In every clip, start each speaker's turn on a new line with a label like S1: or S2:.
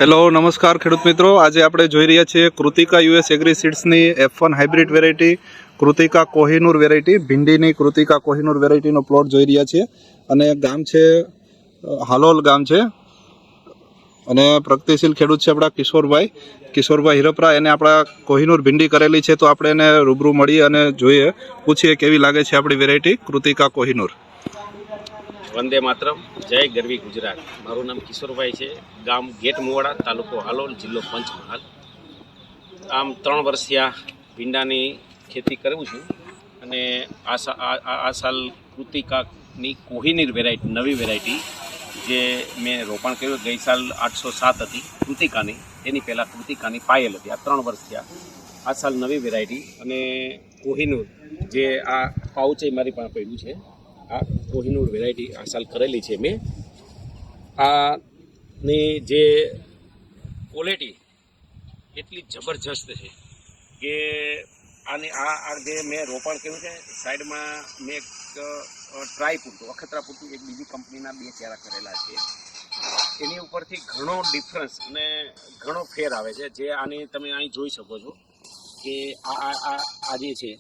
S1: Hello નમસ્કાર ખેડૂત મિત્રો, આજે આપણે જોઈ રહ્યા છીએ કૃતિકા યુએસ એગ્રી સીડ્સની F1 hybrid variety Kritika Kohinoor variety ભીંડીની કૃતિકા કોહિનૂર વેરાયટીનો પ્લોટ જોઈ રહ્યા છીએ અને ગામ છે હાલોલ ગામ છે અને પ્રગતિશીલ ખેડૂત છે આપણા કિશોરભાઈ હિરપરા. એને આપણા કોહિનૂર ભીંડી કરેલી છે, તો આપણે એને રૂબરૂ મળીએ અને જોઈએ, પૂછીએ કેવી લાગે છે આપણી વેરાયટી કૃતિકા કોહિનૂર.
S2: વંદે માતરમ, જય ગરવી ગુજરાત. મારું નામ કિશોરભાઈ છે, ગામ ગેટ મુવાડા, તાલુકો હાલોલ, જિલ્લો પંચમહાલ. આમ 3 વર્ષથી આ ભીંડાની ખેતી કરું છું અને આ સાલ કૃતિકાની કોહિનૂર વેરાયટી, નવી વેરાયટી જે મેં રોપણ કર્યું. ગઈ સાલ 807 હતી કૃતિકાની, એની પહેલાં કૃતિકાની પાયલ હતી. આ 3 વર્ષથી આ સાલ નવી વેરાયટી અને કોહિનૂર જે આ પાઉચ મારી પાસે પડ્યું છે, આ કોહિનૂર વેરાયટી આ સાલ કરેલી છે મેં. આની જે ક્વોલિટી એટલી જબરજસ્ત છે કે આની આ જે મેં રોપણ કર્યું છે, સાઈડમાં મેં એક ટ્રાય પૂરતું, અખતરા પૂરતું એક બીજી કંપનીના 2 ચારા કરેલા છે. એની ઉપરથી ઘણો ડિફરન્સ અને ઘણો ફેર આવે છે. જે આની તમે અહીં જોઈ શકો છો કે આ જે છે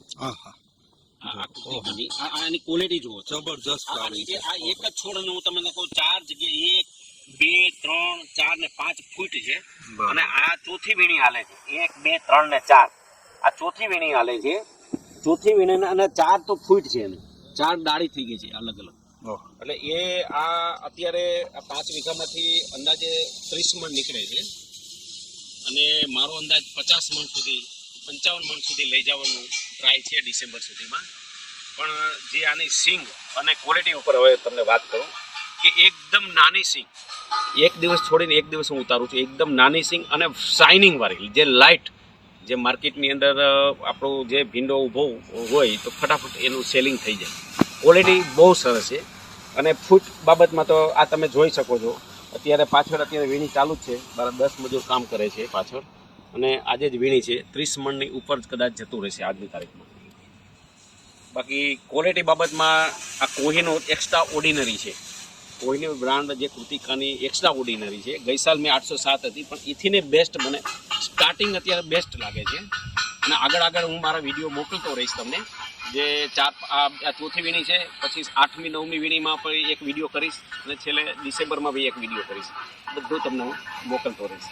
S2: આની ક્વોલિટી જુઓ, જબરજસ્ત. આ એક જ છોડ હું તમને કહું, 4 જગ્યાએ 1, 2, 3, 4 ને 5 ફૂટ છે અને આ ચોથી વીણી હાલે છે. 1, 2, 3 ને 4 આ ચોથી વીણી હાલે છે. ચોથી વીણી અને 4 તો ફૂટ છે, એને 4 ડાળી થઈ ગઈ છે અલગ અલગ. એટલે એ આ અત્યારે આ 5 વીઘામાંથી અંદાજે 30 મણ નીકળે છે અને મારો અંદાજ 50 મણ સુધી 55 મણ સુધી લઈ જવાનું ટ્રાય છે ડિસેમ્બર સુધીમાં. પણ જે આની સિંગ અને ક્વોલિટી ઉપર હવે તમને વાત કરું કે એકદમ નાની સિંગ, એક દિવસ છોડીને એક દિવસ હું ઉતારું છું, એકદમ નાની સિંગ અને શાઇનિંગ વાળી, જે લાઇટ, જે માર્કેટની અંદર આપણો જે ભીંડો ઊભો હોય તો ફટાફટ એનું સેલિંગ થઈ જાય. ક્વોલિટી બહુ સરસ છે અને ફૂટ બાબતમાં તો આ તમે જોઈ શકો છો. અત્યારે પાછળ વીણી ચાલુ જ છે, મારા 10 મજૂર કામ કરે છે પાછળ અને આજે જ વીણી છે. 30 મણની ઉપર જ કદાચ જતું રહેશે આજની તારીખમાં. બાકી ક્વોલિટી બાબતમાં આ કોહિનૂર એક્સ્ટ્રા ઓર્ડિનરી છે. કોહિનૂર બ્રાન્ડ જે કૃતિકાની એક્સ્ટ્રા ઓર્ડિનરી છે. ગઈ સાલ મેં 807 હતી, પણ એથીને બેસ્ટ મને સ્ટાર્ટિંગ અત્યારે બેસ્ટ લાગે છે અને આગળ હું મારા વિડીયો મોકલતો રહીશ તમને. જે આ ચોથી વીણી છે, પછી 8મી 9મી વીણીમાં પણ એક વિડીયો કરીશ અને છેલ્લે ડિસેમ્બરમાં બી એક વિડીયો કરીશ. બધું તમને હું મોકલતો રહીશ.